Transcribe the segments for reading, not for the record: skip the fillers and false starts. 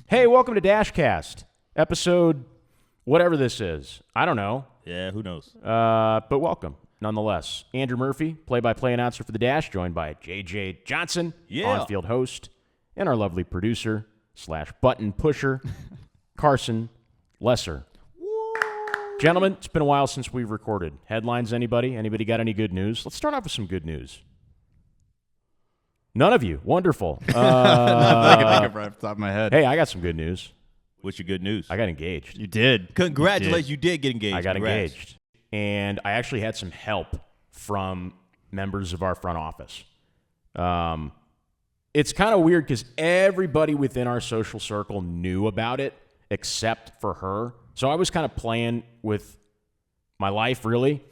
Hey, welcome to DashCast, episode whatever this is. I don't know. Yeah, who knows? But welcome, nonetheless. Andrew Murphy, play-by-play announcer for the Dash, joined by J.J. Johnson, on-field host, and our lovely producer / button pusher, Carson Lesser. Gentlemen, it's been a while since we've recorded. Headlines, anybody? Anybody got any good news? Let's start off with some good news. None of you. Wonderful. Nothing I can think of right off the top of my head. Hey, I got some good news. What's your good news? I got engaged. You did. Congratulations, you did get engaged. I got Congrats. engaged. And I actually had some help from members of our front office. It's kind of weird because everybody within our social circle knew about it except for her. So I was kind of playing with my life, really,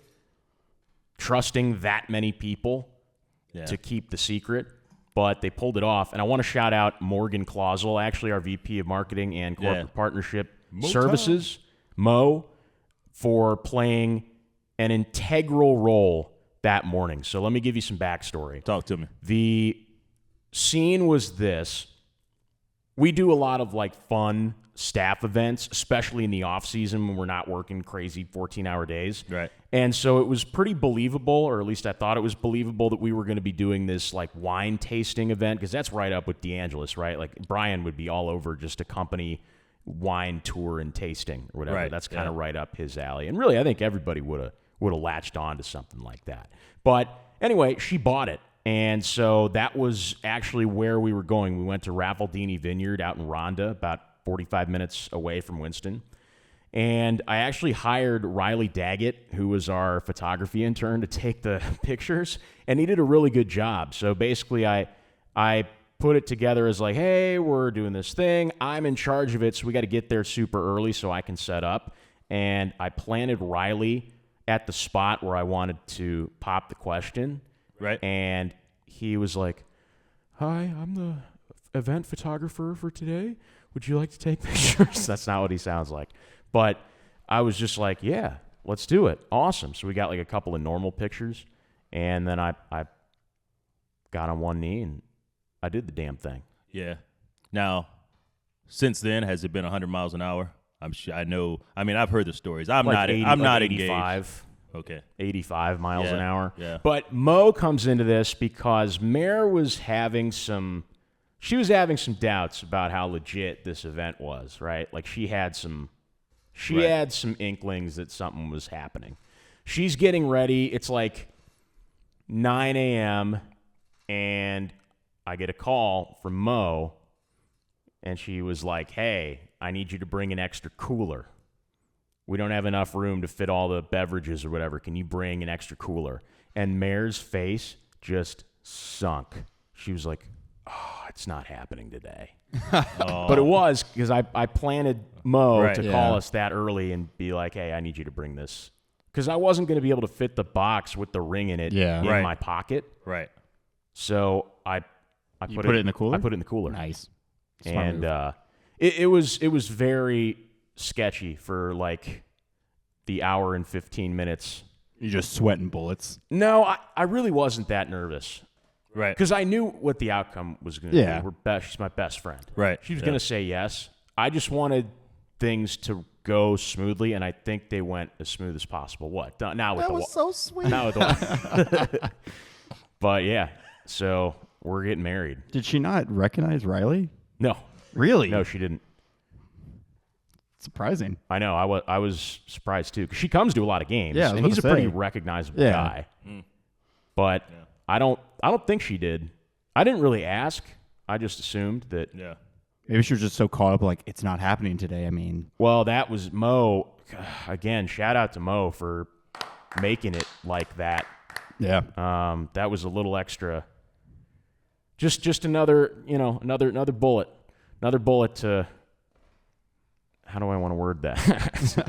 trusting that many people to keep the secret. But they pulled it off. And I want to shout out Morgan Clausel, actually our VP of Marketing and Corporate Partnership Services, Mo, for playing an integral role that morning. So let me give you some backstory. Talk to me. The scene was this. We do a lot of fun staff events, especially in the off season when we're not working crazy 14-hour days. Right. And so it was pretty believable, or at least I thought it was believable, that we were going to be doing this wine tasting event, because that's right up with DeAngelis, right? Brian would be all over just a company wine tour and tasting or whatever. Right. That's kind of right up his alley. And really, I think everybody would have latched on to something like that. But anyway, she bought it. And so that was actually where we were going. We went to Raffaldini Vineyard out in Rhonda, about 45 minutes away from Winston. And I actually hired Riley Daggett, who was our photography intern, to take the pictures, and he did a really good job. So basically I put it together as hey, we're doing this thing. I'm in charge of it, so we got to get there super early so I can set up. And I planted Riley at the spot where I wanted to pop the question. Right. And he was like, "Hi, I'm the event photographer for today. Would you like to take pictures?" That's not what he sounds like. But I was just like, yeah, let's do it. Awesome. So we got a couple of normal pictures. And then I got on one knee and I did the damn thing. Yeah. Now, since then, has it been 100 miles an hour? I'm sure. I know. I mean, I've heard the stories. I'm not 85. engaged. Okay. 85 miles an hour. Yeah. But Mo comes into this because Mare was having some doubts about how legit this event was, right? She had some inklings that something was happening. She's getting ready. It's 9 a.m. and I get a call from Mo, and she was like, "Hey, I need you to bring an extra cooler. We don't have enough room to fit all the beverages or whatever. Can you bring an extra cooler?" And Mare's face just sunk. She was like, "Oh, it's not happening today." But it was, because I planted Mo to call us that early and be like, "Hey, I need you to bring this." Because I wasn't going to be able to fit the box with the ring in it in my pocket. Right. So I put it in the cooler? I put it in the cooler. Nice. Smart move. It was very sketchy for the hour and 15 minutes. You're just sweating bullets. No, I really wasn't that nervous. Right. Because I knew what the outcome was going to be. She's my best friend. Right. She was going to say yes. I just wanted things to go smoothly, and I think they went as smooth as possible. What? Now with That was so sweet. Now with the But yeah, so we're getting married. Did she not recognize Riley? No. Really? No, she didn't. Surprising. I know. I was surprised too, because she comes to a lot of games, Yeah, and he's a pretty recognizable guy. But I don't think she did. I didn't really ask. I just assumed that. Yeah. Maybe she was just so caught up, it's not happening today. I mean, well, that was Mo. Again, shout out to Mo for making it like that. yeah. That was a little extra. Just another bullet. Another bullet to. How do I want to word that?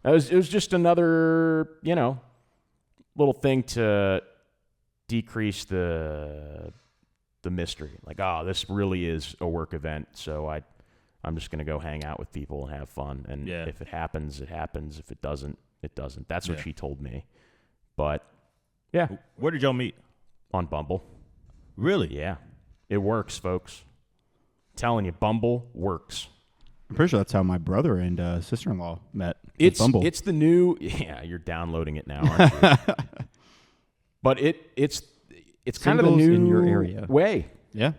It was just another, little thing to decrease the mystery. This really is a work event, so I'm just going to go hang out with people and have fun. And if it happens, it happens. If it doesn't, it doesn't. That's what she told me. But, yeah. Where did y'all meet? On Bumble. Really? Yeah. It works, folks. I'm telling you, Bumble works. I'm pretty sure that's how my brother and sister-in-law met. It's Bumble. it's the new. Yeah, you're downloading it now, aren't you? But it's kind of the Singles new in your area. way. Yeah.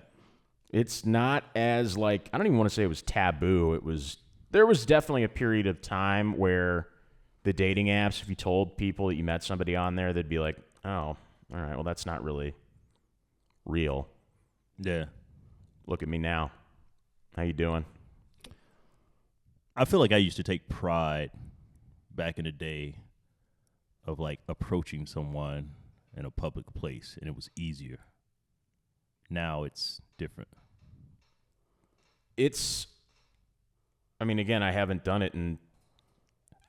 It's not as like, I don't even want to say it was taboo. There was definitely a period of time where the dating apps, if you told people that you met somebody on there, they'd be like, oh, all right, well, that's not really real. Yeah. Look at me now. How you doing? I feel like I used to take pride back in the day of like approaching someone in a public place, and it was easier. Now it's different. I mean, again, I haven't done it in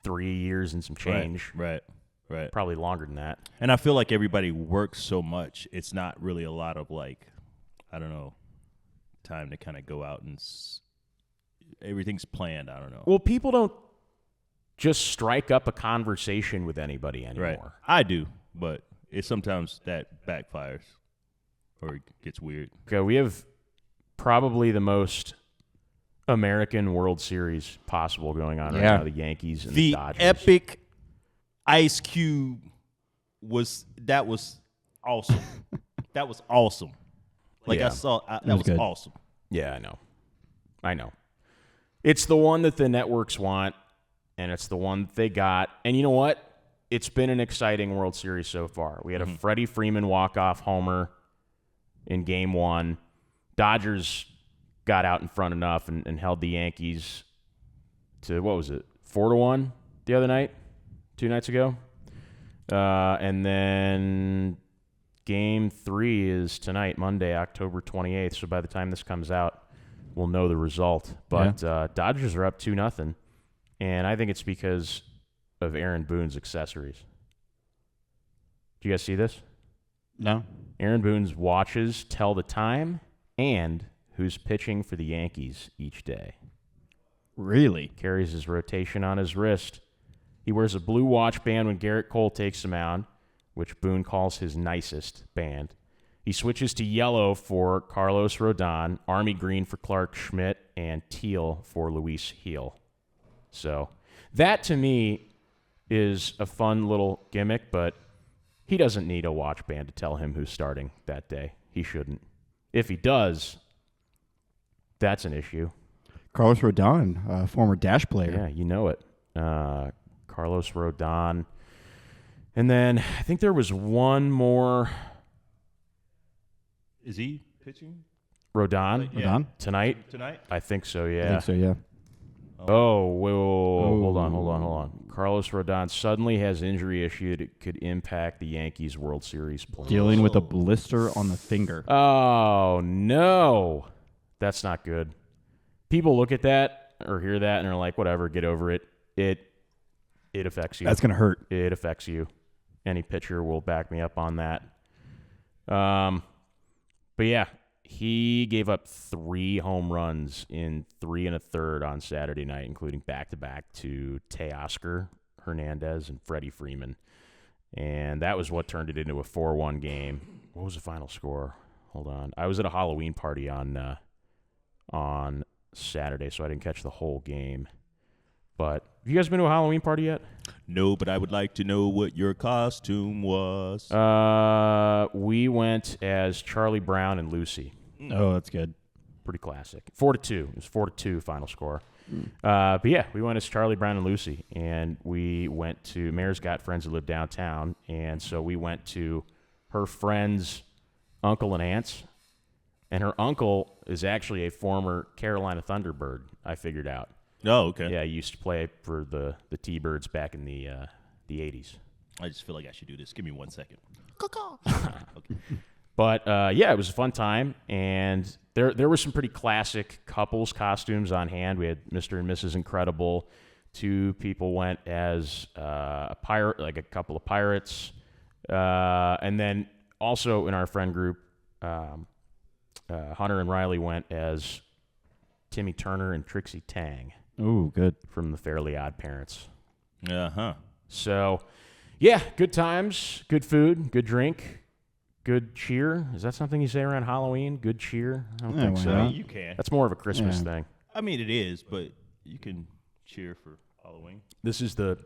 3 years and some change. Right. Probably longer than that. And I feel like everybody works so much, it's not really a lot of like, I don't know, time to kind of go out and everything's planned. I don't know. Well, people don't just strike up a conversation with anybody anymore. Right. I do, but it's sometimes that backfires or it gets weird. Okay, we have probably the most American World Series possible going on right now. The Yankees and the Dodgers. Epic Ice Cube was awesome. That was awesome. Like Yeah. I saw, that was good. awesome. Yeah, I know. It's the one that the networks want, and it's the one that they got. And you know what? It's been an exciting World Series so far. We had a Freddie Freeman walk-off homer in Game 1. Dodgers got out in front enough and held the Yankees to, 4-1 the other night? 2 nights ago? And then Game 3 is tonight, Monday, October 28th. So by the time this comes out, we'll know the result. But Dodgers are up 2-0, and I think it's because of Aaron Boone's accessories. Do you guys see this? No. Aaron Boone's watches tell the time and who's pitching for the Yankees each day. Really? Carries his rotation on his wrist. He wears a blue watch band when Garrett Cole takes him out, which Boone calls his nicest band. He switches to yellow for Carlos Rodon, army green for Clark Schmidt, and teal for Luis Heel. So that, to me, is a fun little gimmick, but he doesn't need a watch band to tell him who's starting that day. He shouldn't. If he does, that's an issue. Carlos Rodon, former Dash player. Yeah, you know it. Carlos Rodon. And then I think there was one more. Is he pitching Rodon? Yeah. Rodon? Tonight? I think so, yeah. I think so, yeah. Oh, hold on. Carlos Rodon suddenly has injury issue that could impact the Yankees World Series plans. Dealing with a blister on the finger. Oh, no. That's not good. People look at that or hear that and are like, whatever, get over it. It affects you. That's going to hurt. It affects you. Any pitcher will back me up on that. But yeah, he gave up 3 home runs in 3 1/3 on Saturday night, including back-to-back to Teoscar Hernandez and Freddie Freeman. And that was what turned it into a 4-1 game. What was the final score? Hold on. I was at a Halloween party on Saturday, so I didn't catch the whole game. But have you guys been to a Halloween party yet? No, but I would like to know what your costume was. We went as Charlie Brown and Lucy. Oh, that's good. Pretty classic. 4-2. It was 4-2 final score. But yeah, we went as Charlie Brown and Lucy, and we went to Mayor's got friends that live downtown, and so we went to her friend's uncle and aunts, and her uncle is actually a former Carolina Thunderbird, I figured out. Oh, okay. Yeah, he used to play for the T-Birds back in the 80s. I just feel like I should do this. Give me 1 second. Okay. But yeah, it was a fun time, and there were some pretty classic couples costumes on hand. We had Mr. and Mrs. Incredible. 2 people went as a pirate, like a couple of pirates, and then also in our friend group, Hunter and Riley went as Timmy Turner and Trixie Tang. Ooh, good. From the Fairly Odd Parents. Uh-huh. So, yeah, good times, good food, good drink, good cheer. Is that something you say around Halloween? Good cheer? I don't think why so. not? You can. That's more of a Christmas Yeah. thing. I mean, it is, but You can cheer for Halloween. This is the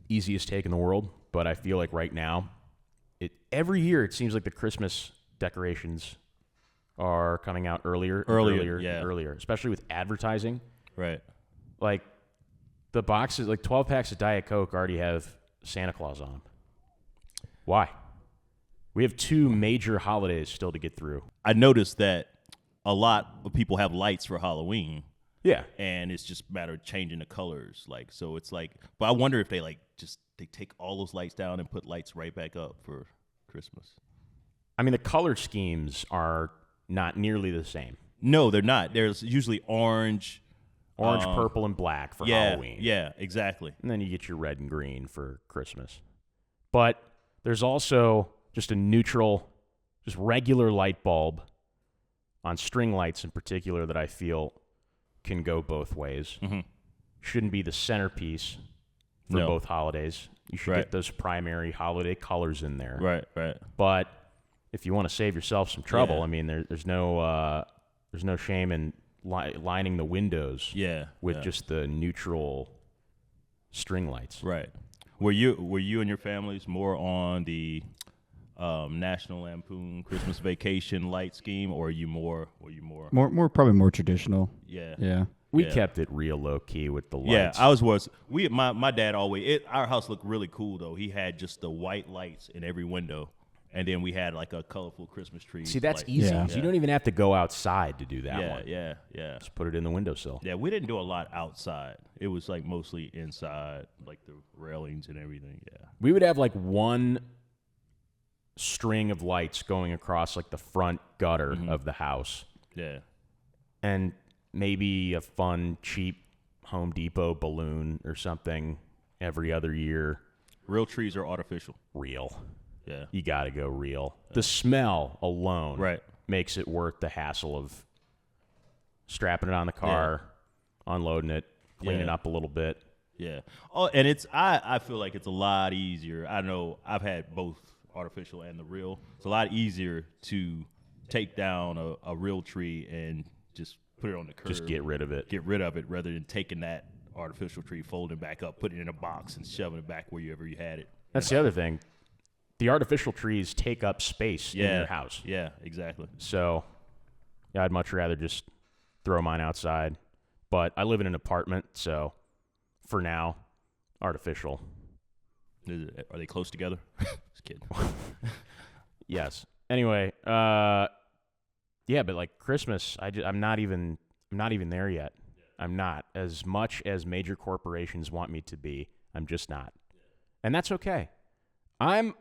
easiest take in the world, but I feel like right now, every year it seems like the Christmas decorations are coming out earlier, especially with advertising. Right. Like the boxes, like 12 packs of Diet Coke already have Santa Claus on them. Why? We have 2 major holidays still to get through. I noticed that a lot of people have lights for Halloween. Yeah. And it's just a matter of changing the colors. Like, so it's like, but I wonder if they they take all those lights down and put lights right back up for Christmas. I mean, the color schemes are not nearly the same. No, they're not. There's usually orange, purple, and black for Halloween. Yeah, exactly. And then you get your red and green for Christmas. But there's also just a neutral, just regular light bulb on string lights in particular that I feel can go both ways. Mm-hmm. Shouldn't be the centerpiece for both holidays. You should get those primary holiday colors in there. Right. But if you want to save yourself some trouble, I mean, there's no shame in lining the windows with just the neutral string lights. Right. Were you and your families more on the National Lampoon Christmas Vacation light scheme, or were you more probably more traditional. Yeah. We kept it real low key with the lights. Yeah, I was. My dad always. Our house looked really cool though. He had just the white lights in every window, and then we had like a colorful Christmas tree. See, that's easy. Yeah. You don't even have to go outside to do that one. Yeah. Just put it in the windowsill. Yeah, we didn't do a lot outside. It was like mostly inside, like the railings and everything. Yeah. We would have like one string of lights going across like the front gutter of the house. Yeah. And maybe a fun, cheap Home Depot balloon or something every other year. Real trees are artificial. Real. Yeah. You got to go real. The smell alone makes it worth the hassle of strapping it on the car, unloading it, cleaning it up a little bit. Yeah. Oh, and I feel like it's a lot easier. I know I've had both artificial and the real. It's a lot easier to take down a real tree and just put it on the curb. Just get rid of it. Get rid of it rather than taking that artificial tree, folding it back up, putting it in a box, and shoving it back wherever you had it. That's the other thing. The artificial trees take up space in your house. Yeah, exactly. So, I'd much rather just throw mine outside. But I live in an apartment, so for now, artificial. Are they close together? Just kidding. Yes. Anyway, but like Christmas, I'm not even there yet. I'm not. As much as major corporations want me to be, I'm just not. And that's okay. I'm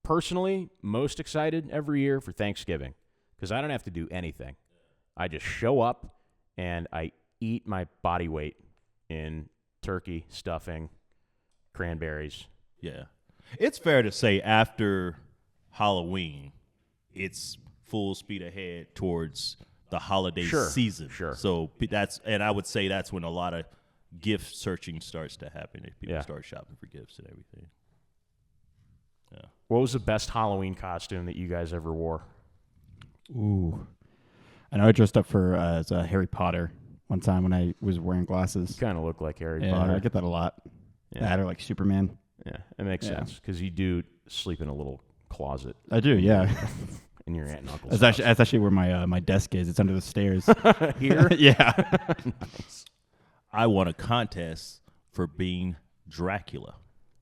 personally most excited every year for Thanksgiving because I don't have to do anything. I just show up and I eat my body weight in turkey, stuffing, cranberries. Yeah. It's fair to say after Halloween, it's full speed ahead towards the holiday season. Sure. So I would say that's when a lot of gift searching starts to happen. If people start shopping for gifts and everything. Yeah. What was the best Halloween costume that you guys ever wore? Ooh. I know I dressed up as Harry Potter one time when I was wearing glasses. You kind of look like Harry Yeah, Potter. I get that a lot. Yeah. That or like Superman. Yeah, it makes sense because you do sleep in a little closet. I do, yeah. In your aunt and uncle's That's actually where my desk is. It's under the stairs. Here? Yeah. Nice. I won a contest for being Dracula.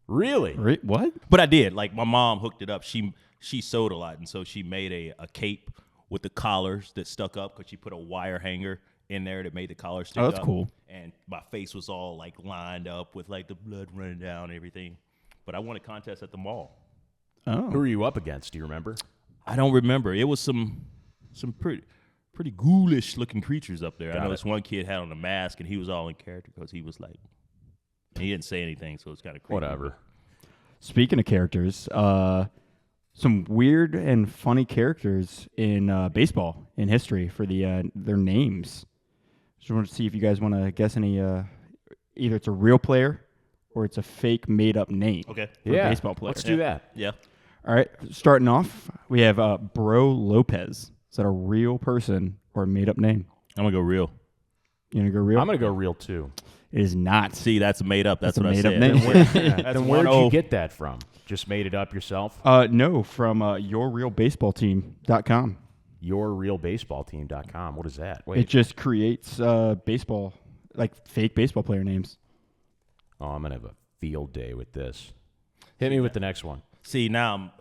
Really? What? But I did. Like, my mom hooked it up. She sewed a lot, and so she made a cape with the collars that stuck up because she put a wire hanger in there that made the collar stick up. Oh, that's cool. And my face was all, like, lined up with, like, the blood running down and everything. But I won a contest at the mall. Oh. Who were you up against? Do you remember? I don't remember. It was some pretty ghoulish-looking creatures up there. I know this one kid had on a mask, and he was all in character because he was, like, he didn't say anything, so it's kind of creepy. Whatever. Speaking of characters, some weird and funny characters in baseball in history for their names. Just want to see if you guys want to guess any. Either it's a real player or it's a fake made-up name. Okay. For a baseball player. Let's do that. Yeah. All right. Starting off, we have Bro Lopez. Is that a real person or a made-up name? I'm going to go real. You gonna go real? I'm going to go real too. It is not. See, that's made up. That's That's a what I made-up said. name. Then where did you get that from? Just made it up yourself? No, from yourrealbaseballteam.com. Yourrealbaseballteam.com. What is that? Wait. It just creates baseball, like fake baseball player names. Oh, I'm going to have a field day with this. Hit me with the next one. See, now I'm...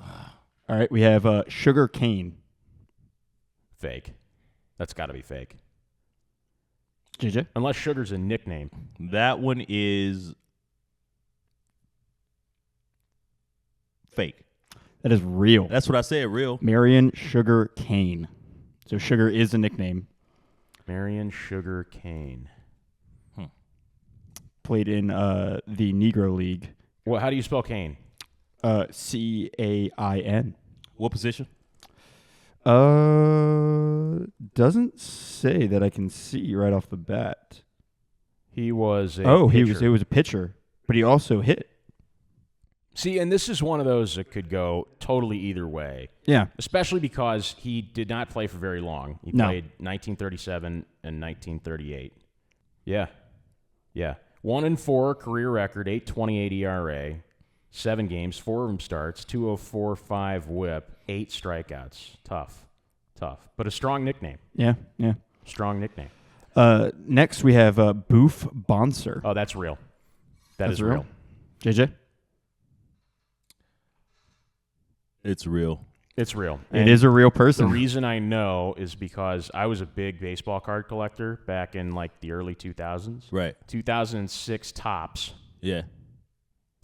All right, we have Sugar Cane. Fake. That's got to be fake. JJ? Unless Sugar's a nickname. That one is fake. That is real. That's what I said, real. Marion Sugar Cane. So Sugar is a nickname. Marion Sugar Cane. Played in the Negro League. Well, how do you spell Cane? Cain. What position? Doesn't say that I can see right off the bat. He was a he pitcher. was a pitcher, but he also hit. See, and this is one of those that could go totally either way, Yeah. especially because he did not play for very long. He No. played 1937 and 1938. Yeah. 1-4 career record, 8.28 ERA, 7 games, 4 of them starts, 2.045 WHIP, 8 strikeouts. Tough. But a strong nickname. Yeah. Strong nickname. Next we have Boof Bonser. Oh, that's real. That's is real. JJ? It's real. It's real. It is a real The person. reason I know is because I was a big baseball card collector back in like the early 2000s. Right. 2006 tops. Yeah.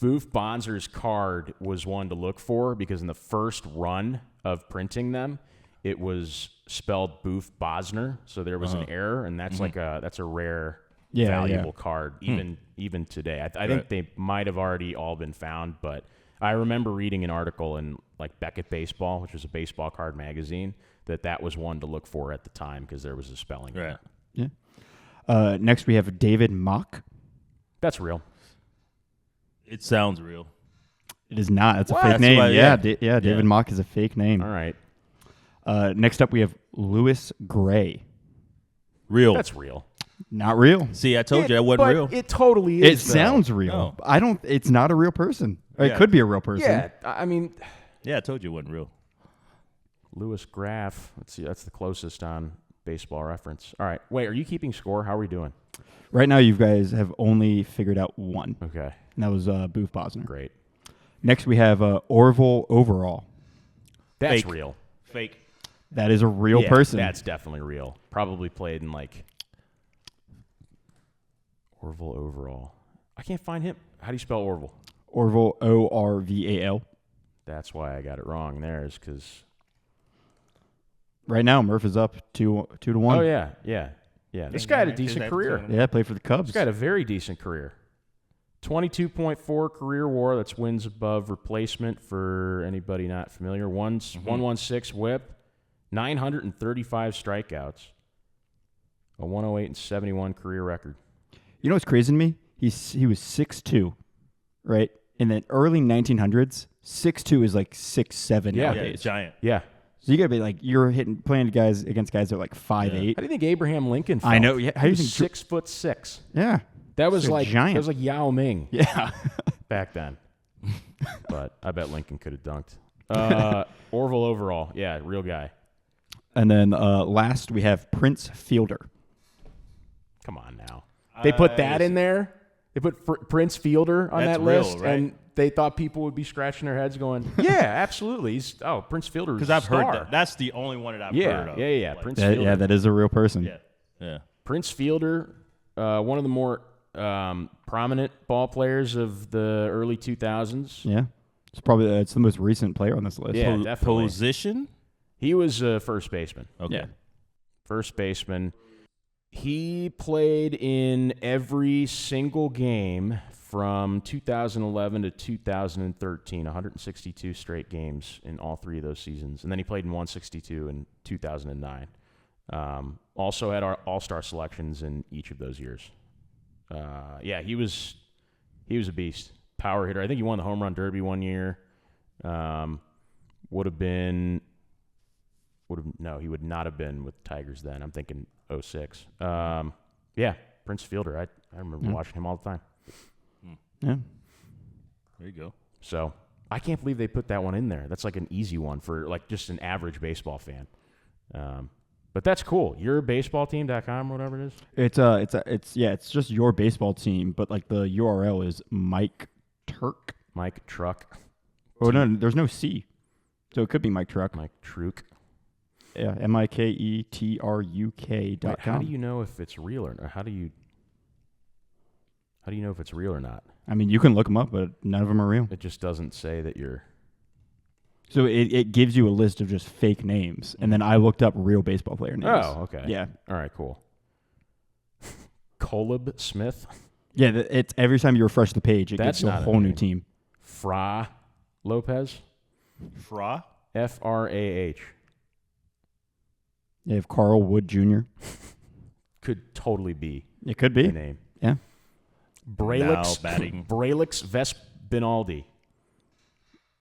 Boof Bonser's card was one to look for because in the first run of printing them, it was spelled Boof Bosner, so there was an error, and that's that's a rare, valuable card even today. I think they might have already all been found, but I remember reading an article in like Beckett Baseball, which was a baseball card magazine, that was one to look for at the time because there was a spelling error. Yeah. Next we have David Mock. That's real. It sounds real. It is not. It's a What? fake That's name. why- Yeah, yeah. David Mock is a fake name. All right. Next up we have Lewis Gray. Real. That's real. Not real. See, I told you that wasn't but real. It totally It is. though. sounds real. No. It's not a real person. It Yeah. could be a real person. Yeah, I mean, Yeah, I told you it wasn't real. Lewis Graff. Let's see. That's the closest on Baseball Reference. All right. Wait, are you keeping score? How are we doing? Right now you guys have only figured out one. Okay. And that was Boof Bosner. Great. Next we have Orville Overall. That's Fake. real. Fake. That is a real Yeah, person. That's definitely real. Probably played in like Orville Overall. I can't find him. How do you spell Orville? Orville, Orval. That's why I got it wrong there, is because. Right now Murph is up 2-1. Oh, yeah. This guy had a decent career. Yeah, played for the Cubs. This guy had a very decent career. 22.4 career WAR. That's wins above replacement for anybody not familiar. 116 WHIP. 935 strikeouts. A 108 and 71 career record. You know what's crazy to me? He was 6'2", right? In the early 1900s, 6'2" is like 6'7" Yeah. Yeah, nowadays. giant. Yeah. So you gotta be like, you're playing against guys that are like 5'8". How do you think Abraham Lincoln felt? I know, yeah. How do He you was think 6'6". Yeah. That was He's a like giant. That was like Yao Ming Yeah. back then. But I bet Lincoln could have dunked. Orville Overall. Yeah, real guy. And then last we have Prince Fielder. Come on now. They put that in there. They put Prince Fielder on That's that real, list, right? and they thought people would be scratching their heads going, yeah, absolutely. Prince Fielder is Because a I've heard star. that. That's the only one that I've Yeah, heard of. yeah. Like, Prince Fielder. Yeah, that is a real person. Yeah. Prince Fielder, one of the more prominent ball players of the early 2000s. Yeah. It's the most recent player on this list. Yeah, definitely. Position? He was a first baseman. Okay. Yeah. First baseman. He played in every single game from 2011 to 2013, 162 straight games in all 3 of those seasons. And then he played in 162 in 2009. Also had all-star selections in each of those years. He was a beast. Power hitter. I think he won the home run derby one year. He would not have been with Tigers then. I'm thinking 06. Yeah, Prince Fielder. I remember watching him all the time. Yeah. There you go. So I can't believe they put that one in there. That's like an easy one for like just an average baseball fan. But that's cool. Yourbaseballteam.com, whatever it is. It's just your baseball team, but like the URL is Mike Turk. Mike Truck. Oh no, there's no C, so it could be Mike Truck. Mike Truk. Yeah, MikeTruk.com. How do you know if it's real or not? How do you know if it's real or not? I mean, you can look them up, but none of them are real. It just doesn't say that you're. So it gives you a list of just fake names, and then I looked up real baseball player names. Oh, okay. Yeah. All right, cool. Coleb Smith. Yeah, it's every time you refresh the page, it That's gives you a not a whole new name. team. Fra Lopez. Fra? Frah. You have Carl Wood Jr. Could totally be It could be. the name. Yeah. Braylix Now batting. Braylix Vespinaldi.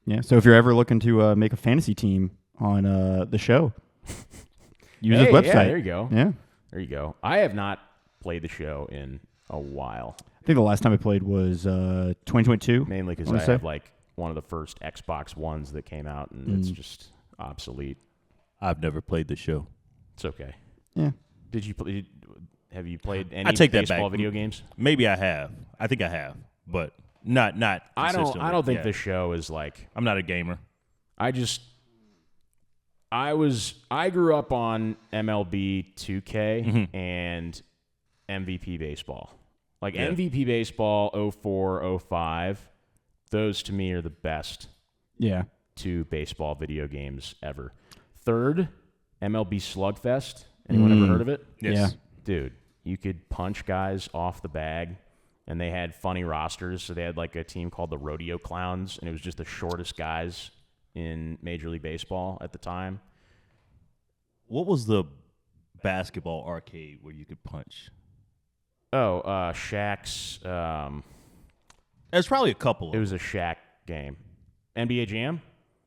Yeah. So if you're ever looking to make a fantasy team on the show, use his website. Yeah, there you go. Yeah. There you go. I have not played the show in a while, I think the last time I played was 2022. mainly because I have like one of the first Xbox Ones that came out, and it's just obsolete. I've never played the show. It's okay. Yeah. Did you play? Have you played any I take that baseball back. video games? Maybe I have. I think I have, but not. I don't think yeah. this show is like. I'm not a gamer. I grew up on MLB 2K and MVP baseball. Like MVP baseball 04, 05, those to me are the best Yeah. two baseball video games ever. Third, MLB Slugfest. Anyone ever heard of it? Yes. Yeah. Dude, you could punch guys off the bag, and they had funny rosters. So they had like a team called the Rodeo Clowns, and it was just the shortest guys in Major League Baseball at the time. What was the basketball arcade where you could punch? Oh, Shaq's. There's probably a couple. It was a Shaq game. NBA Jam?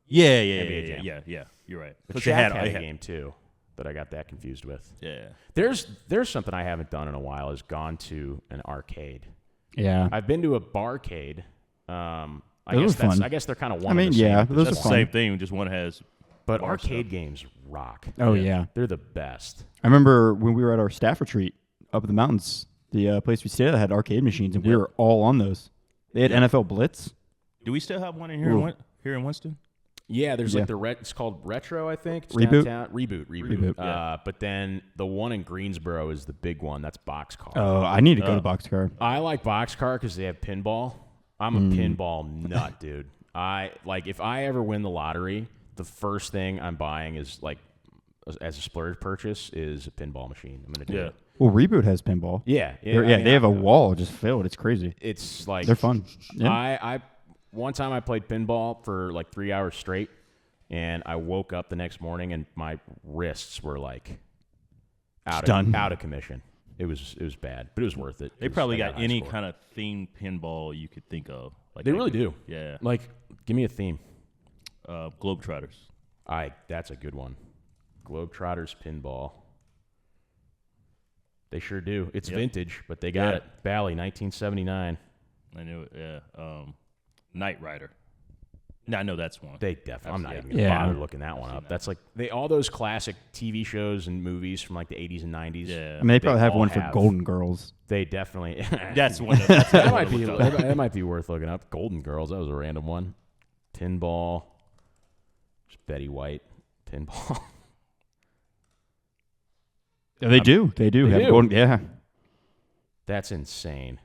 Yeah. NBA Jam. Yeah. You're right. But But Shaq had a game too that I got that confused with. Yeah. There's something I haven't done in a while is gone to an arcade. Yeah. I've been to a barcade. I Those guess are fun. I guess they're kind of one. I mean, and the same. yeah, those That's are the fun. same thing. Just one has. But bar arcade stuff. games rock. Oh, yeah. They're the best. I remember when we were at our staff retreat up in the mountains, the place we stayed at had arcade machines, and we were all on those. They had NFL Blitz. Do we still have one in here? Here in Winston? Yeah, there's Yeah. like it's called Retro, I think. It's Reboot? downtown. Reboot. Reboot. Yeah. But then the one in Greensboro is the big one. That's Boxcar. Oh, I need to go to Boxcar. I like Boxcar because they have pinball. I'm a pinball nut, dude. If I ever win the lottery, the first thing I'm buying is like as a splurge purchase is a pinball machine. I'm gonna do it. Well, Reboot has pinball. Yeah, They have a wall just filled. It's crazy. It's like They're fun. Yeah. I one time I played pinball for like 3 hours straight, and I woke up the next morning and my wrists were like out of commission. It was bad, but it was worth it. They probably got any kind of themed pinball you could think of. Like They really do. Yeah. Like, give me a theme. Globetrotters. That's a good one. Globetrotters pinball. They sure do. It's vintage, but they got it. Bally, 1979. I knew it. Yeah. Knight Rider. No, I know that's one. They definitely. I'm not even gonna bother looking that one up. That's like all those classic TV shows and movies from like the 80s and 90s. Yeah. I mean, they probably have all one for have- Golden Girls. They definitely. That's one. That's that might be. That might be worth looking up. Golden Girls. That was a random one. Pinball. Just Betty White. Pinball. Yeah, they do. They do have do? Golden. Yeah. That's insane.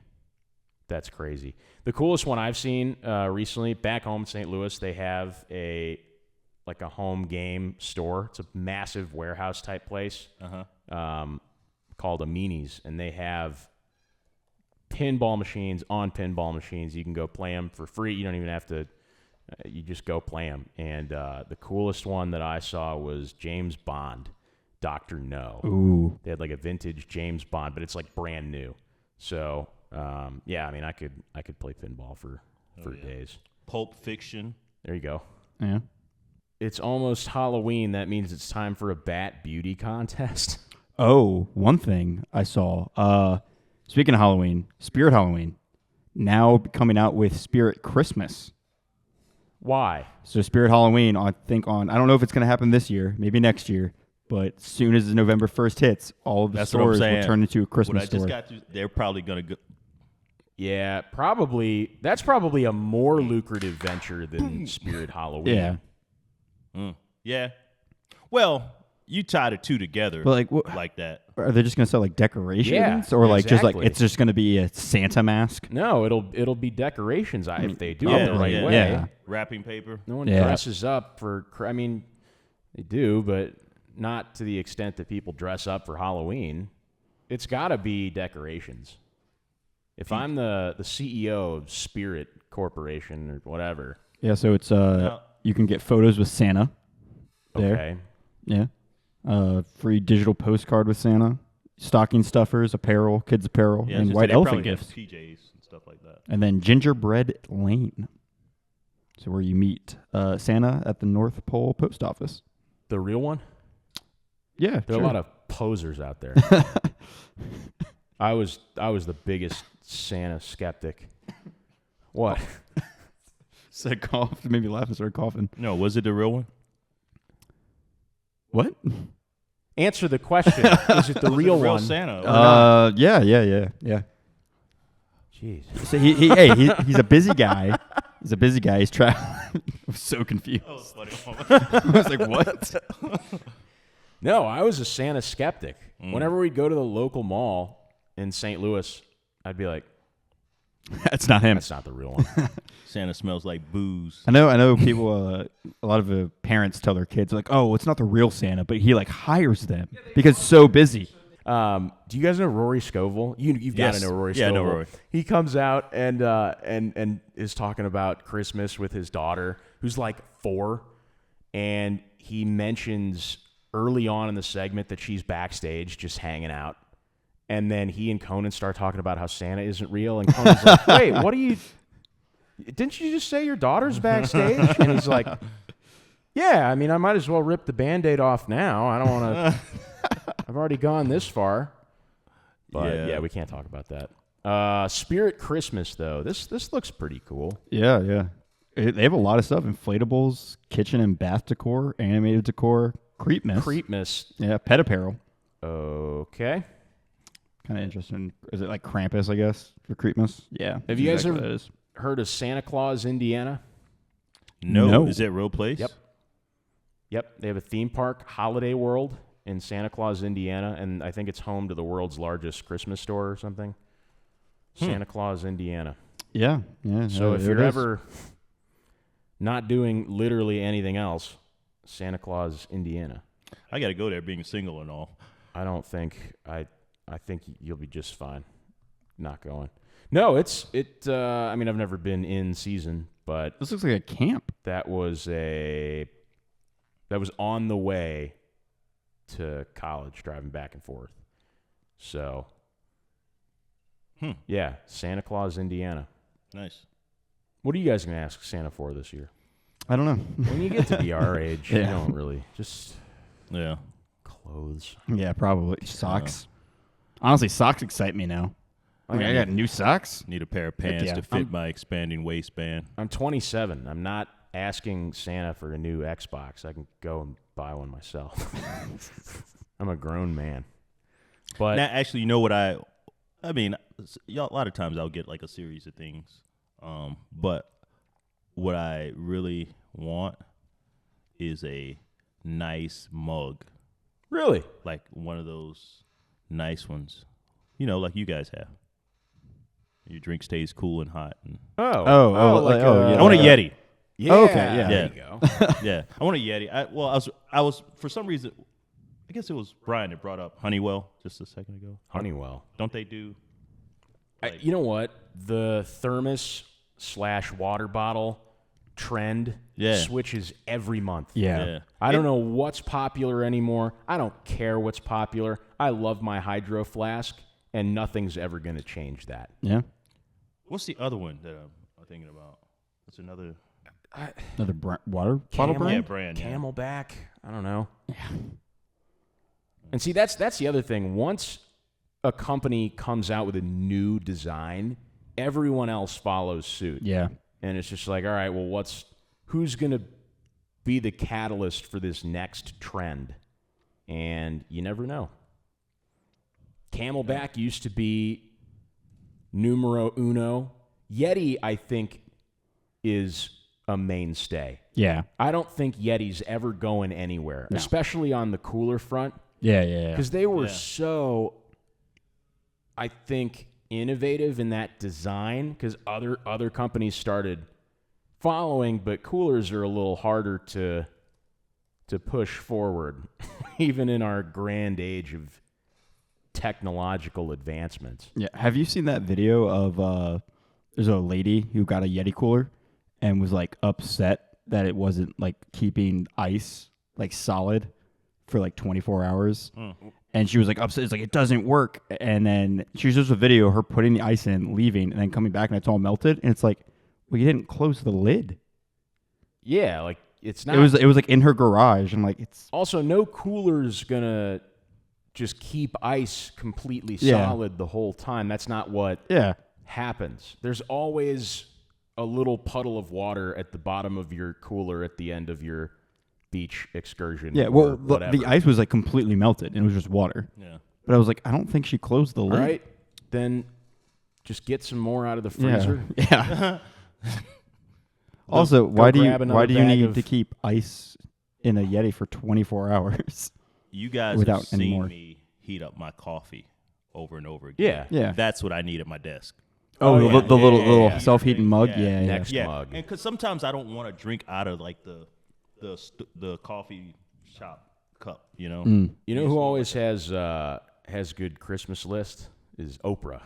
That's crazy. The coolest one I've seen recently, back home in St. Louis, they have a home game store. It's a massive warehouse type place called Amini's, and they have pinball machines on pinball machines. You can go play them for free. You don't even have to. You just go play them. And the coolest one that I saw was James Bond, Dr. No. Ooh. They had like a vintage James Bond, but it's like brand new. So I mean, I could play pinball for days. Pulp Fiction. There you go. Yeah. It's almost Halloween. That means it's time for a bat beauty contest. Oh, one thing I saw. Speaking of Halloween, Spirit Halloween, now coming out with Spirit Christmas. Why? So Spirit Halloween, I don't know if it's going to happen this year, maybe next year, but as soon as November 1st hits, all of the That's what I'm stores will saying. turn into a Christmas What I just store. got to, they're probably going to go. Yeah, probably. That's probably a more lucrative venture than Spirit Halloween. Yeah. Yeah. Well, you tie the two together But like that. Are they just going to sell like decorations, Yeah, or like just like exactly. it's just going to be a Santa mask? No, it'll be decorations if they do it the right way. Yeah. Wrapping paper. No one Yeah. dresses up for. I mean, they do, but not to the extent that people dress up for Halloween. It's got to be decorations. If I'm the CEO of Spirit Corporation or whatever, Yeah, so it's you can get photos with Santa. There. okay. Yeah. Free digital postcard with Santa, stocking stuffers, apparel, kids apparel, Yeah, and just white they elephant probably have gifts. PJs and stuff like that. And then Gingerbread Lane. So where you meet Santa at the North Pole Post Office. The real one? Yeah, There are a lot of posers out there. I was the biggest Santa skeptic. What? Said cough. Made me laugh and started coughing. No, was it the real one? What? Answer the question. Is it the Was real it real one? Santa? Or not? Yeah. Jeez. So he's a busy guy. He's a busy guy. He's traveling. I'm so confused. That was funny. I was like, what? No, I was a Santa skeptic. Mm. Whenever we'd go to the local mall in St. Louis, I'd be like, That's not him. that's not the real one. Santa smells like booze. I know people, a lot of parents tell their kids, like, oh, it's not the real Santa, but he, like, hires them because it's so busy. Do you guys know Rory Scovel? You've got to Yes. know Rory Yeah, I Scovel. know Rory. He comes out and is talking about Christmas with his daughter, who's like 4, and he mentions early on in the segment that she's backstage just hanging out. And then he and Conan start talking about how Santa isn't real. And Conan's like, wait, what are you... Didn't you just say your daughter's backstage? And he's like, yeah, I mean, I might as well rip the Band-Aid off now. I don't want to... I've already gone this far. But, yeah, we can't talk about that. Spirit Christmas, though. This looks pretty cool. Yeah. They have a lot of stuff. Inflatables, kitchen and bath decor, animated decor, Creepmas. Creepmas. Yeah, pet apparel. Okay. Kind of interesting. Is it like Krampus, I guess, for Creepmas? Yeah. Have you guys exactly ever- what it is. Heard of Santa Claus, Indiana? No. Is that a real place? Yep. They have a theme park, Holiday World, in Santa Claus, Indiana, and I think it's home to the world's largest Christmas store or something. Santa Claus, Indiana. Yeah. So if there you're it is. ever not doing literally anything else, Santa Claus, Indiana. I got to go there being single and all. I don't think I think you'll be just fine not going. No, I mean, I've never been in season, but This looks like a camp. that was on the way to college, driving back and forth. So, yeah, Santa Claus, Indiana. Nice. What are you guys going to ask Santa for this year? I don't know. When you get to be our age, you Yeah. don't really just Yeah. clothes. Yeah, probably. Socks. Honestly, socks excite me now. Like, I got new socks. Need a pair of pants yeah. to fit my expanding waistband. I'm 27. I'm not asking Santa for a new Xbox. I can go and buy one myself. I'm a grown man. But Now, actually, you know what I mean, a lot of times I'll get like a series of things. But what I really want is a nice mug. really, Like one of those nice ones. You know, like you guys have. Your drink stays cool and hot. And yeah. I want a Yeti. Yeah, Oh, okay, yeah. there you go. Yeah, I want a Yeti. I was for some reason, I guess it was Brian that brought up Honeywell just a second ago. Honeywell. Don't they do? You know what? The thermos/water bottle trend switches every month. Yeah. I don't know what's popular anymore. I don't care what's popular. I love my hydro flask, and nothing's ever going to change that. Yeah. What's the other one that I'm thinking about? What's another? Another water bottle brand? Yeah, brand. Yeah. Camelback. I don't know. And see, that's the other thing. Once a company comes out with a new design, everyone else follows suit. Yeah. And it's just like, all right, well, who's going to be the catalyst for this next trend? And you never know. Camelback used to be numero uno. Yeti, I think, is a mainstay. Yeah. I don't think Yeti's ever going anywhere, especially on the cooler front. Yeah. Because they were so, I think, innovative in that design, because other companies started following, but coolers are a little harder to push forward, even in our grand age of technological advancements. Yeah. Have you seen that video of there's a lady who got a Yeti cooler and was like upset that it wasn't like keeping ice like solid for like 24 hours. And she was like upset. It's like, it doesn't work. And then she shows a video of her putting the ice in, leaving, and then coming back and it's all melted. And it's like, well, you didn't close the lid. Yeah, like it's not. It was like in her garage. I'm like, it's also no cooler's gonna just keep ice completely Yeah. solid the whole time. That's not what happens. There's always a little puddle of water at the bottom of your cooler at the end of your beach excursion. Yeah, or well, whatever. the ice was like completely melted and it was just water. Yeah. But I was like, I don't think she closed the lid. All right, then just get some more out of the freezer. Yeah. Also, why do grab you another need bag of- to keep ice in a Yeti for 24 hours? You guys Without have seen any more. me heat up my coffee over and over again. Yeah. Yeah. That's what I need at my desk. Oh, yeah. the little Yeah. self-heating mug. Yeah. Next Yeah, mug. and because sometimes I don't want to drink out of like the coffee shop cup, you know. You know who always has good Christmas list is Oprah.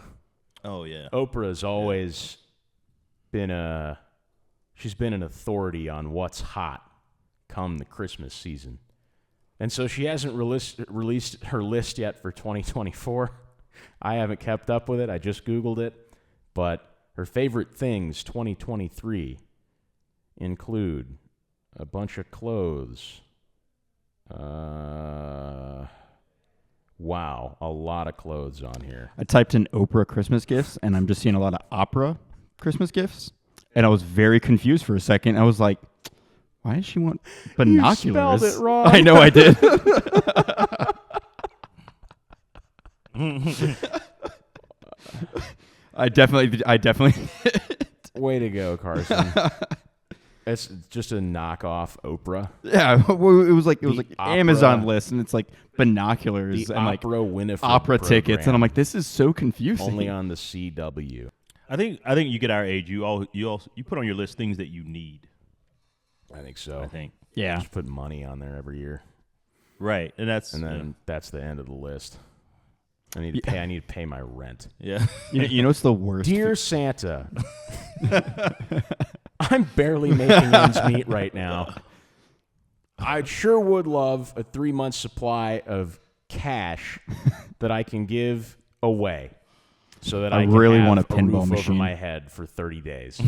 Oh yeah. Oprah's always been she's been an authority on what's hot come the Christmas season. And so she hasn't released her list yet for 2024. I haven't kept up with it. I just Googled it. But her favorite things 2023 include a bunch of clothes. Wow, a lot of clothes on here. I typed in Oprah Christmas gifts, and I'm just seeing a lot of opera Christmas gifts. And I was very confused for a second. I was like, why does she want binoculars? You spelled it wrong. I know I did. I definitely Way to go, Carson. It's just a knockoff Oprah. Yeah, well, it was like opera- Amazon list, and it's like binoculars The and like Opera Winifred opera tickets, and program, I'm like, this is so confusing. only on the CW. I think you get our age. You put on your list things that you need. I think so. I think yeah, Just put money on there every year, right, and then that's the end of the list. I need to pay my rent. yeah. you know what's the worst? Dear Santa, I'm barely making ends meet right now. I sure would love a 3-month supply of cash that I can give away, so that I can really have want a a pinball roof machine. over my head for 30 days.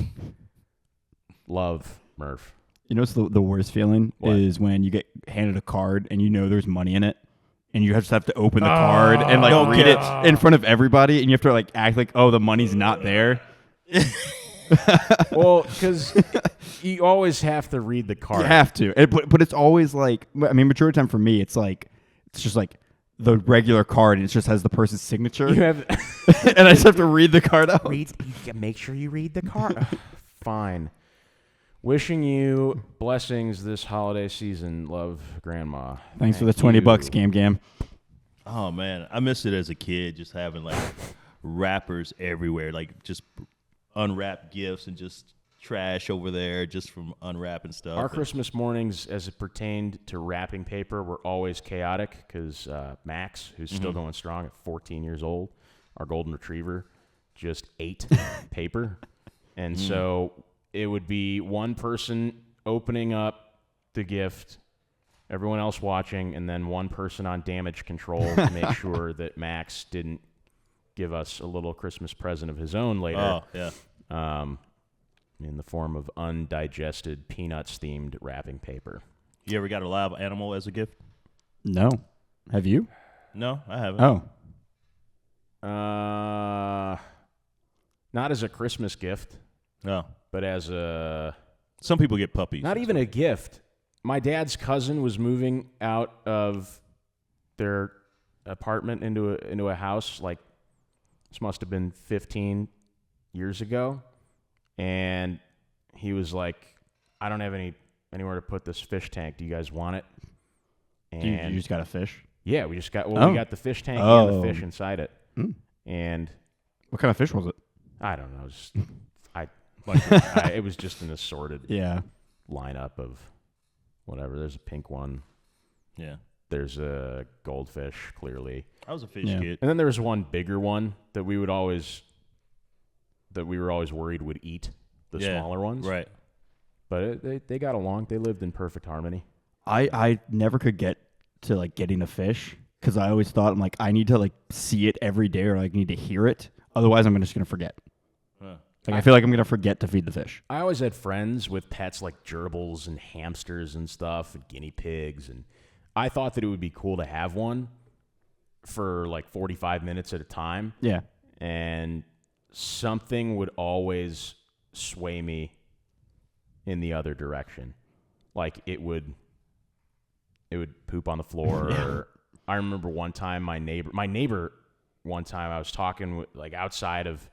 Love, Murph. You know what's the worst feeling What? is when you get handed a card and you know there's money in it, and you just have to open the card and like read it in front of everybody, and you have to like act like, oh, the money's not there. Well, because you always have to read the card. You have to, but it's always like, I mean, majority of the time for me, it's just like the regular card, and it just has the person's signature, You have and I just have to read the card out. make sure you read the card. Fine. Wishing you blessings this holiday season. Love, Grandma. Thanks for the Thank $20, you. Gam. Oh man, I missed it as a kid, just having like wrappers everywhere, like just unwrapped gifts and just trash over there just from unwrapping stuff. Our Christmas mornings, as it pertained to wrapping paper, were always chaotic because Max, who's still going strong at 14 years old, our golden retriever, just ate paper. And so it would be one person opening up the gift, everyone else watching, and then one person on damage control to make sure that Max didn't give us a little Christmas present of his own later. Oh yeah. In the form of undigested peanuts-themed wrapping paper. You ever got a live animal as a gift? No, have you? No, I haven't. Oh. Not as a Christmas gift, No. but as a... Some people get puppies. Not even a gift. My dad's cousin was moving out of their apartment into a house, like, this must have been 15 years ago, and he was like, I don't have anywhere to put this fish tank. Do you guys want it? And You just got a fish? yeah, we got the fish tank and Oh. the fish inside it. Mm. And What kind of fish was it? I don't know, it was just an assorted Yeah. lineup of whatever. There's a pink one. Yeah. There's a goldfish, clearly. I was a fish Yeah. kid. And then there was one bigger one that we were always worried would eat the smaller ones. Right. But they got along. They lived in perfect harmony. I never could get to like getting a fish because I always thought I'm like I need to like see it every day or like need to hear it. Otherwise, I'm just gonna forget. Huh. Like I feel like I'm gonna forget to feed the fish. I always had friends with pets like gerbils and hamsters and stuff and guinea pigs. And I thought that it would be cool to have one for like 45 minutes at a time. Yeah. And something would always sway me in the other direction. Like it would poop on the floor. Or I remember one time my neighbor one time I was talking with, like outside of,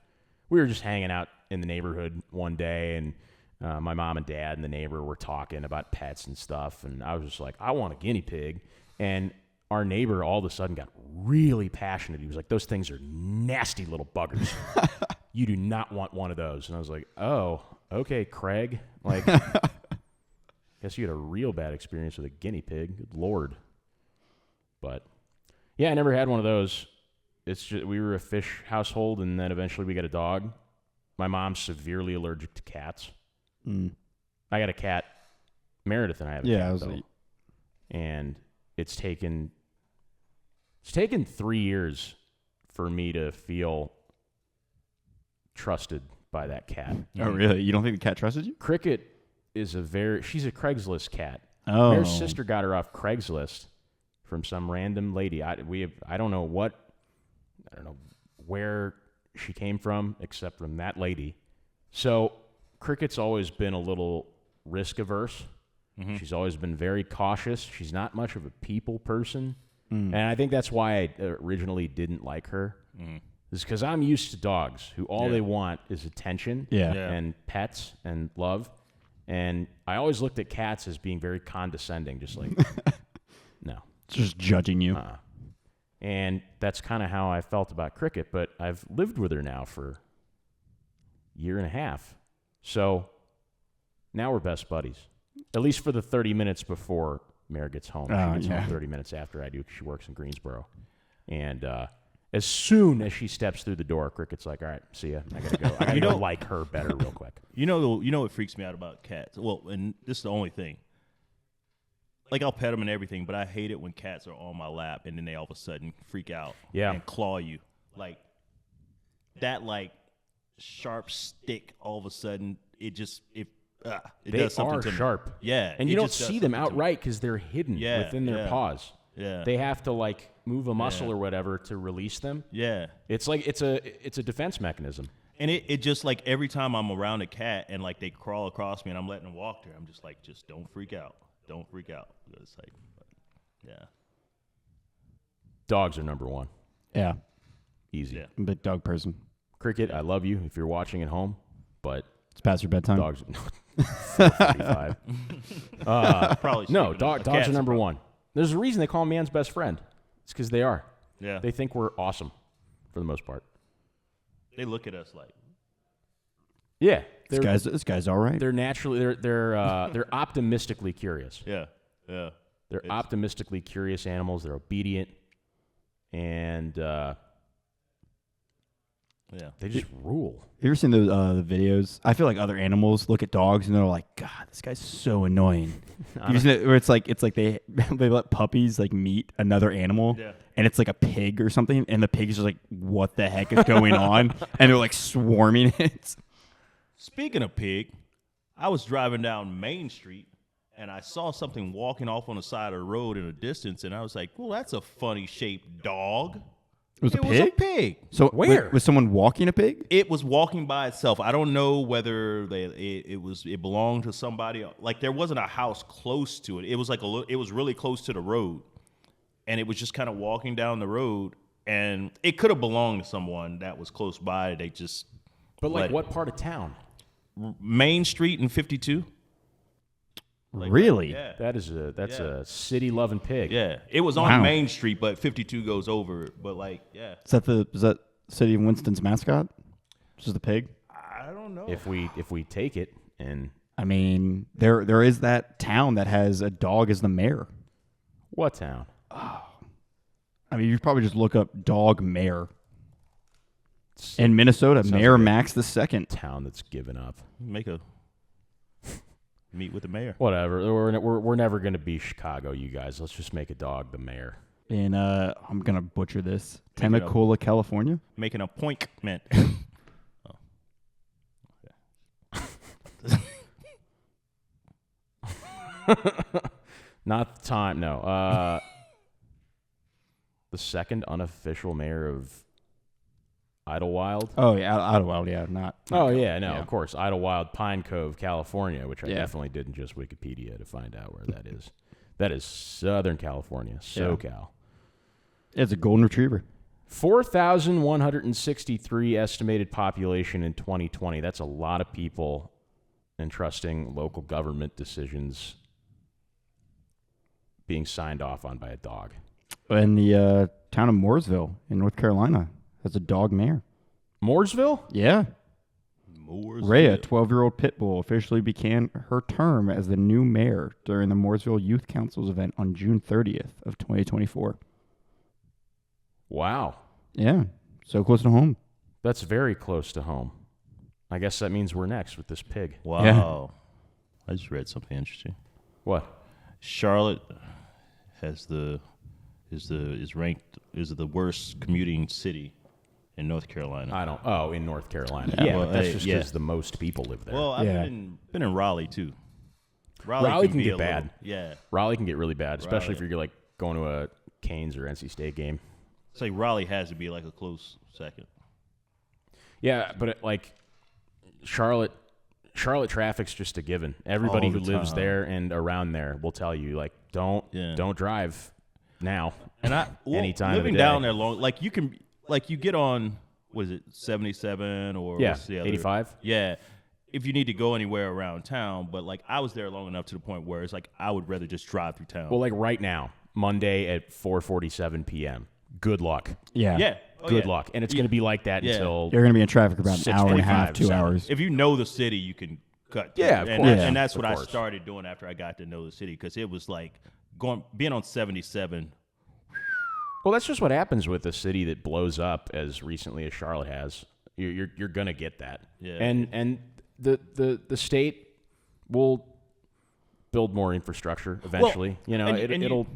we were just hanging out in the neighborhood one day, and my mom and dad and the neighbor were talking about pets and stuff, and I was just like, I want a guinea pig. And our neighbor all of a sudden got really passionate. He was like, those things are nasty little buggers. You do not want one of those. And I was like, oh, okay, Craig. Like, guess you had a real bad experience with a guinea pig. Good Lord. But, yeah, I never had one of those. It's just, we were a fish household, and then eventually we got a dog. My mom's severely allergic to cats. Mm. I got a cat. Meredith and I have a Yeah, cat, I was though. like, And it's taken 3 years for me to feel trusted by that cat. oh really? You don't think the cat trusted you? Cricket is she's a Craigslist cat. Oh. Mare's sister got her off Craigslist from some random lady. I don't know where she came from except from that lady. So Cricket's always been a little risk averse. Mm-hmm. She's always been very cautious. She's not much of a people person. And I think that's why I originally didn't like her. Is because I'm used to dogs who all they want is attention and pets and love. And I always looked at cats as being very condescending, just like, no. It's just judging you. And that's kind of how I felt about Cricket. But I've lived with her now for a year and a half. So now we're best buddies, at least for the 30 minutes before Mare gets home. She gets home 30 minutes after I do because she works in Greensboro. And as soon as she steps through the door, Cricket's like, all right, see ya. I got to go. I got to go like her better real quick. You know what freaks me out about cats? Well, and this is the only thing. Like, I'll pet them and everything, but I hate it when cats are on my lap and then they all of a sudden freak out and claw you. Like, that, like, sharp stick all of a sudden, it does something to me. They are sharp. Yeah. And you don't see them outright because they're hidden within their paws. Yeah. They have to, like, move a muscle or whatever to release them. Yeah. It's like it's a defense mechanism. And it just, like, every time I'm around a cat and, like, they crawl across me and I'm letting them walk there, I'm just like, just don't freak out. Don't freak out. It's like, yeah. Dogs are number one. Yeah. Easy. Yeah. I'm a big dog person. Cricket, I love you if you're watching at home, but It's past your bedtime. dogs 4:45. Probably No, sleeping. A dogs cat's are number a one. There's a reason they call man's best friend. It's because they are. Yeah. They think we're awesome for the most part. They look at us like, Yeah. This guy's all right. They're naturally they're optimistically curious. yeah. They're optimistically curious animals. They're obedient, and they just rule. You ever seen those the videos? I feel like other animals look at dogs and they're like, God, this guy's so annoying. You seen it where it's like they let puppies like meet another animal, and it's like a pig or something, and the pig's just like, what the heck is going on? And they're like swarming it. Speaking of pig, I was driving down Main Street and I saw something walking off on the side of the road in the distance, and I was like, well, that's a funny shaped dog. It was a was a pig? pig. So Where? was someone walking a pig? It was walking by itself. I don't know whether it belonged to somebody. Like there wasn't a house close to it. It was like it was really close to the road, and it was just kind of walking down the road. And it could have belonged to someone that was close by. They just But like, what part of town? Main Street and 52. Really? Yeah. That's a city loving pig. Yeah, it was on Main Street, but 52 goes over it. But like, yeah, Is that City of Winston's mascot? Just the pig? I don't know. If we take it and I mean, there is that town that has a dog as the mayor. what town? I mean, you should probably just look up dog mayor. In Minnesota, Mayor like Max II. Town that's given up. Meet with the mayor. Whatever. We're never gonna be Chicago, you guys. Let's just make a dog the mayor. In I'm gonna butcher this. Temecula, California. Making a appointment. Not the time. No. The second unofficial mayor of Idlewild. Oh yeah, Idlewild. Yeah, not. Oh yeah, no, yeah. of course, Idlewild, Pine Cove, California, which I Yeah. definitely didn't just Wikipedia to find out where that is. That is Southern California, SoCal. It's a golden retriever. 4,163 estimated population in 2020. That's a lot of people entrusting local government decisions being signed off on by a dog. In the town of Mooresville in North Carolina, has a dog mayor. Mooresville? Yeah. Mooresville. Rhea, 12-year-old pit bull, officially began her term as the new mayor during the Mooresville Youth Council's event on June 30th of 2024. Wow. Yeah, so close to home. That's very close to home. I guess that means we're next with this pig. Wow. Yeah. I just read something interesting. What? Charlotte is the worst commuting city in North Carolina. In North Carolina. Yeah. Yeah, Well, but that's just yeah. because the most people live there. Well, I've Yeah. been in Raleigh too. Raleigh can be get a bad. little- yeah. Raleigh can get really bad, especially Raleigh. if you're like going to a Canes or NC State game. It's like Raleigh has to be like a close second. Yeah, but Charlotte traffic's just a given. Everybody All who the lives time. there and around there will tell you, like, don't drive now. And anytime living of the day. down there long, like you get on, what is it, 77 or what's the other? 85. Yeah. If you need to go anywhere around town, but like I was there long enough to the point where it's like I would rather just drive through town. Well, like right now, Monday at 4:47 p.m. Good luck. Yeah. yeah. Oh, Good yeah. luck. And it's going to be like that Yeah. until You're going to be in traffic for about an hour and a half, 6:45, 2 hours. If you know the city, you can cut. Yeah, of and, course. and that's Of what I course. started doing after I got to know the city because it was like being on 77. Well, that's just what happens with a city that blows up as recently as Charlotte has. You're gonna get that. Yeah. And the state will build more infrastructure eventually. It'll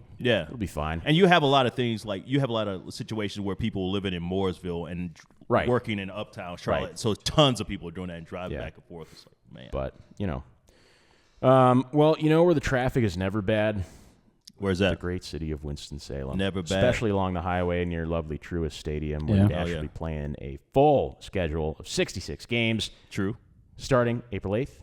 be fine. And you have a lot of things like you have a lot of situations where people living in Mooresville and Right. working in uptown Charlotte. Right. So tons of people are doing that and driving Yeah. back and forth. It's like, man. But where the traffic is never bad. Where's The that? great city of Winston-Salem. Never bad. Especially along the highway near lovely Truist Stadium, where Yeah. Dash will be playing a full schedule of 66 games, True. starting April 8th.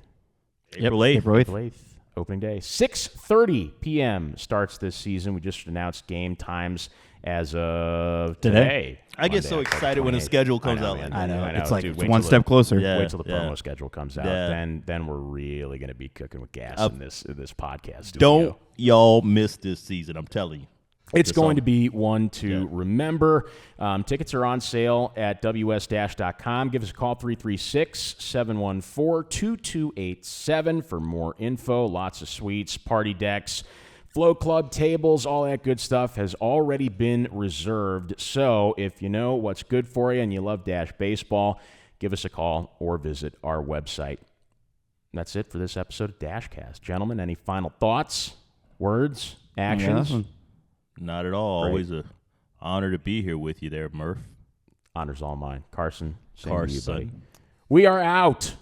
April 8th. April 8th. April 8th, opening day. 6:30 p.m. starts this season. We just announced game times as of today. I get Monday, so October excited when the 28th. schedule comes out man. like I know. I know. It's like Dude, it's wait one till step the- closer. Yeah. Wait till the promo schedule comes out. Yeah. Then we're really going to be cooking with gas in this podcast studio. Don't y'all miss this season. I'm telling you. It's going to be one to remember. Tickets are on sale at ws-dash.com. Give us a call, 336-714-2287 for more info. Lots of suites, party decks, flow club tables, all that good stuff has already been reserved. So if you know what's good for you and you love Dash Baseball, give us a call or visit our website. That's it for this episode of DashCast. Gentlemen, any final thoughts, words, actions? Yeah, Not at all. Great. Always an honor to be here with you there, Murph. Honor's all mine. Carson, same to you, buddy. Carson. We are out.